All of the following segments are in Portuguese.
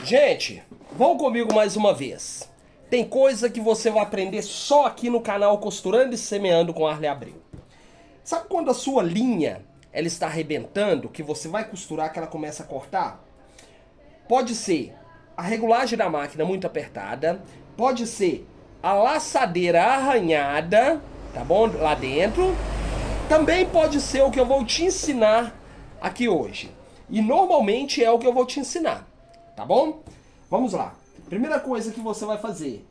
Gente, vão comigo mais uma vez. Tem coisa que você vai aprender só aqui no canal Costurando e Semeando com Arley Abreu. Sabe quando a sua linha ela está arrebentando, que você vai costurar, que ela começa a cortar? Pode ser a regulagem da máquina muito apertada, pode ser a laçadeira arranhada, tá bom? Lá dentro. Também pode ser o que eu vou te ensinar aqui hoje. E normalmente é o que eu vou te ensinar, tá bom? Vamos lá. Primeira coisa que você vai fazer.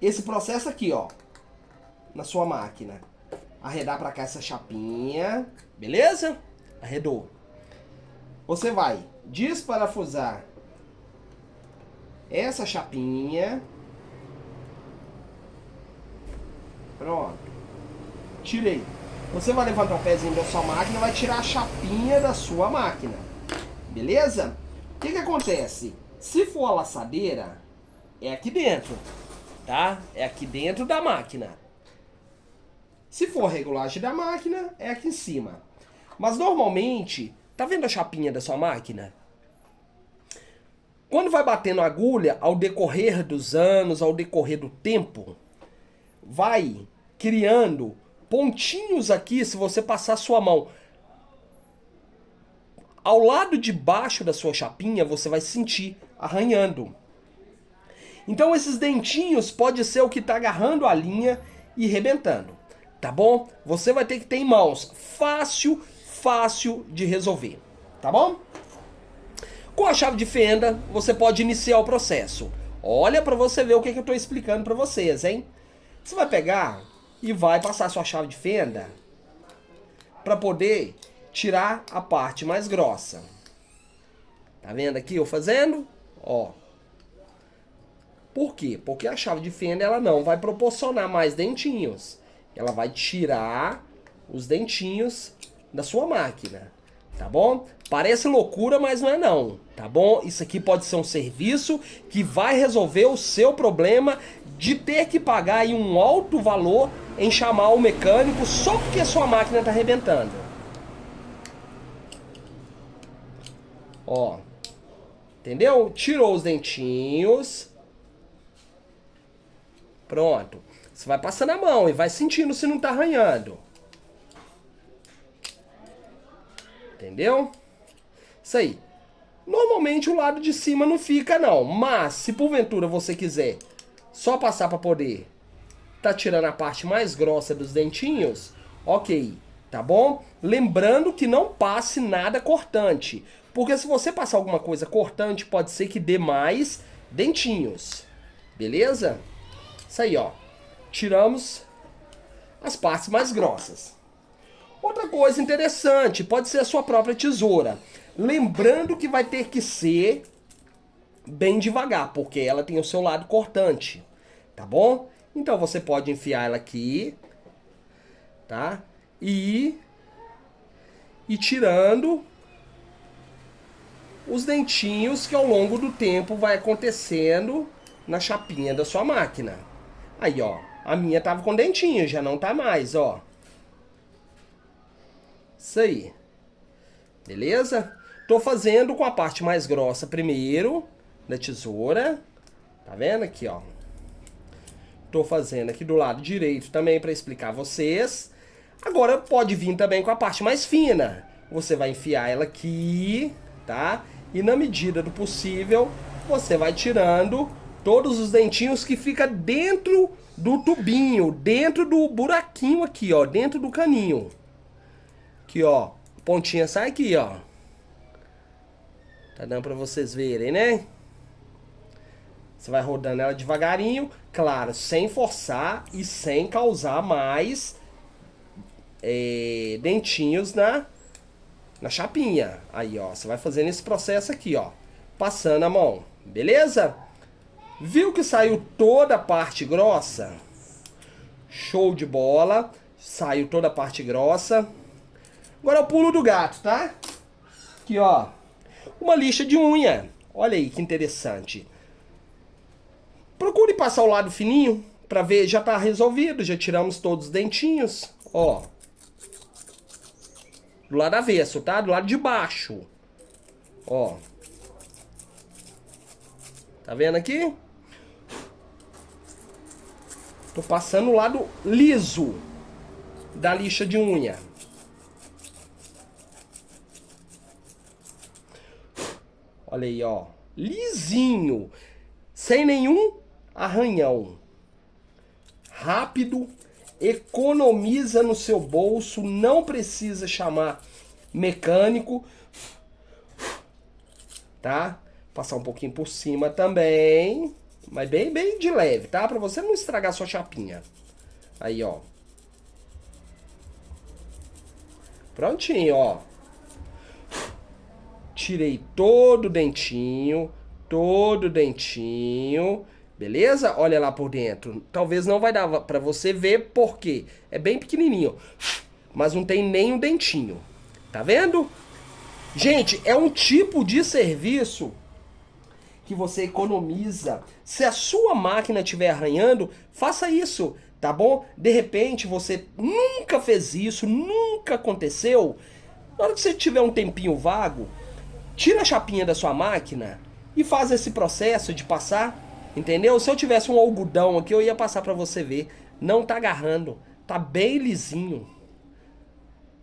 Esse processo aqui, ó. Na sua máquina. Arredar pra cá essa chapinha. Beleza? Arredou. Você vai desparafusar essa chapinha. Pronto. Tirei. Você vai levantar o pezinho da sua máquina e vai tirar a chapinha da sua máquina. Beleza? O que acontece? Se for a laçadeira, é aqui dentro, tá? É aqui dentro da máquina. Se for a regulagem da máquina, é aqui em cima. Mas normalmente, tá vendo a chapinha da sua máquina? Quando vai batendo a agulha, ao decorrer dos anos, ao decorrer do tempo, vai criando pontinhos aqui, se você passar a sua mão ao lado de baixo da sua chapinha, você vai sentir arranhando. Então esses dentinhos pode ser o que está agarrando a linha e rebentando, tá bom? Você vai ter que ter em mãos, fácil de resolver, tá bom? Com a chave de fenda, você pode iniciar o processo. Olha para você ver o que eu estou explicando para vocês, hein? Você vai pegar e vai passar a sua chave de fenda para poder tirar a parte mais grossa. Tá vendo aqui eu fazendo? Ó. Por quê? Porque a chave de fenda ela não vai proporcionar mais dentinhos. Ela vai tirar os dentinhos da sua máquina. Tá bom? Parece loucura, mas não é não. Tá bom? Isso aqui pode ser um serviço que vai resolver o seu problema de ter que pagar aí um alto valor em chamar o mecânico só porque a sua máquina está arrebentando. Ó, entendeu? Tirou os dentinhos. Pronto. Você vai passando a mão e vai sentindo se não tá arranhando. Entendeu? Isso aí. Normalmente o lado de cima não fica não. Mas se porventura você quiser só passar para poder tá tirando a parte mais grossa dos dentinhos, ok. Tá bom? Lembrando que não passe nada cortante. Porque se você passar alguma coisa cortante, pode ser que dê mais dentinhos. Beleza? Isso aí, ó. Tiramos as partes mais grossas. Outra coisa interessante, pode ser a sua própria tesoura. Lembrando que vai ter que ser bem devagar, porque ela tem o seu lado cortante. Tá bom? Então você pode enfiar ela aqui, tá? E ir tirando os dentinhos que ao longo do tempo vai acontecendo na chapinha da sua máquina. Aí, ó, a minha tava com dentinho, já não tá mais, ó. Isso aí. Beleza? Tô fazendo com a parte mais grossa primeiro, da tesoura. Tá vendo aqui, ó? Tô fazendo aqui do lado direito também para explicar a vocês. Agora pode vir também com a parte mais fina. Você vai enfiar ela aqui, tá? E na medida do possível, você vai tirando todos os dentinhos que fica dentro do tubinho, dentro do buraquinho aqui, ó, dentro do caninho. Aqui, ó, pontinha sai aqui, ó. Tá dando pra vocês verem, né? Você vai rodando ela devagarinho, claro, sem forçar e sem causar mais dentinhos na chapinha. Aí, ó, você vai fazendo esse processo aqui, ó, passando a mão, beleza? Viu que saiu toda a parte grossa? Show de bola, saiu toda a parte grossa. Agora é o pulo do gato, tá? Aqui, ó, uma lixa de unha. Olha aí que interessante. Procure passar o lado fininho pra ver, já tá resolvido, já tiramos todos os dentinhos, ó. Do lado avesso, tá? Do lado de baixo. Ó. Tá vendo aqui? Tô passando o lado liso da lixa de unha. Olha aí, ó. Lisinho. Sem nenhum arranhão. Rápido. Economiza no seu bolso. Não precisa chamar mecânico. Tá? Passar um pouquinho por cima também. Mas bem de leve, tá? Pra você não estragar sua chapinha. Aí, ó. Prontinho, ó. Tirei todo o dentinho. Todo o dentinho. Beleza? Olha lá por dentro. Talvez não vai dar pra você ver porque é bem pequenininho. Mas não tem nem um dentinho. Tá vendo? Gente, é um tipo de serviço que você economiza. Se a sua máquina estiver arranhando, faça isso, tá bom? De repente você nunca fez isso, nunca aconteceu. Na hora que você tiver um tempinho vago, tira a chapinha da sua máquina e faz esse processo de passar, entendeu? Se eu tivesse um algodão aqui, eu ia passar pra você ver. Não tá agarrando, tá bem lisinho.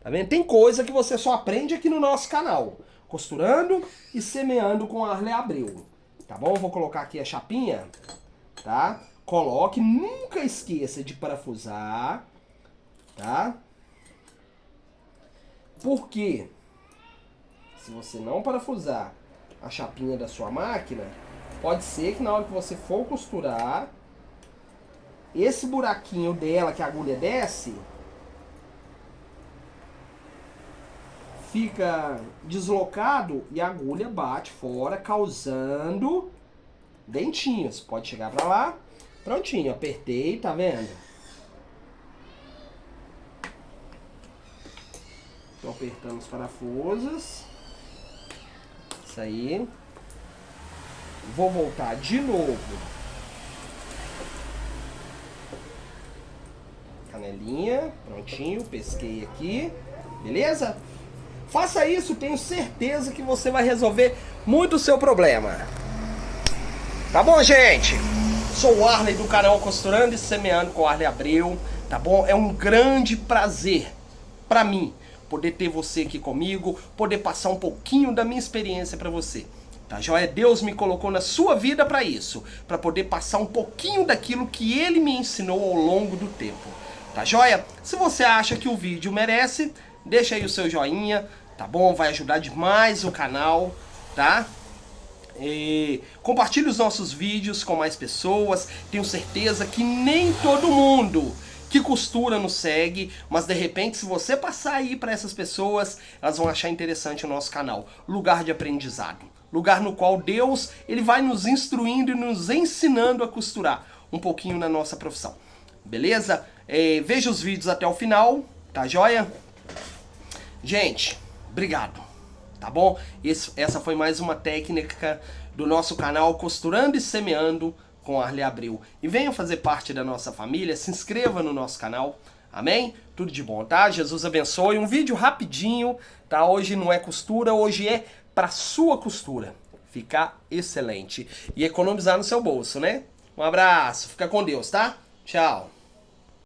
Tá vendo? Tem coisa que você só aprende aqui no nosso canal. Costurando e semeando com Arley Abreu. Tá bom? Vou colocar aqui a chapinha, tá? Coloque, nunca esqueça de parafusar, tá? Porque se você não parafusar a chapinha da sua máquina, pode ser que na hora que você for costurar, esse buraquinho dela que a agulha desce, fica deslocado e a agulha bate fora, causando dentinhos. Pode chegar pra lá. Prontinho, apertei, tá vendo? Tô apertando os parafusos. Isso aí. Vou voltar de novo. Canelinha, prontinho, pesquei aqui. Beleza? Faça isso, tenho certeza que você vai resolver muito o seu problema. Tá bom, gente? Sou o Arley do canal Costurando e Semeando com Arley Abreu, tá bom? É um grande prazer pra mim poder ter você aqui comigo, poder passar um pouquinho da minha experiência pra você. Tá joia? Deus me colocou na sua vida pra isso, pra poder passar um pouquinho daquilo que Ele me ensinou ao longo do tempo. Tá joia? Se você acha que o vídeo merece, deixa aí o seu joinha, tá bom? Vai ajudar demais o canal, tá? E compartilhe os nossos vídeos com mais pessoas. Tenho certeza que nem todo mundo que costura nos segue, mas de repente se você passar aí para essas pessoas, elas vão achar interessante o nosso canal. Lugar de aprendizado. Lugar no qual Deus ele vai nos instruindo e nos ensinando a costurar um pouquinho na nossa profissão. Beleza? Veja os vídeos até o final, tá joia? Gente, obrigado, tá bom? Essa foi mais uma técnica do nosso canal Costurando e Semeando com Arley Abreu. E venha fazer parte da nossa família, se inscreva no nosso canal, amém? Tudo de bom, tá? Jesus abençoe. Um vídeo rapidinho, tá? Hoje não é costura, hoje é pra sua costura ficar excelente e economizar no seu bolso, né? Um abraço, fica com Deus, tá? Tchau.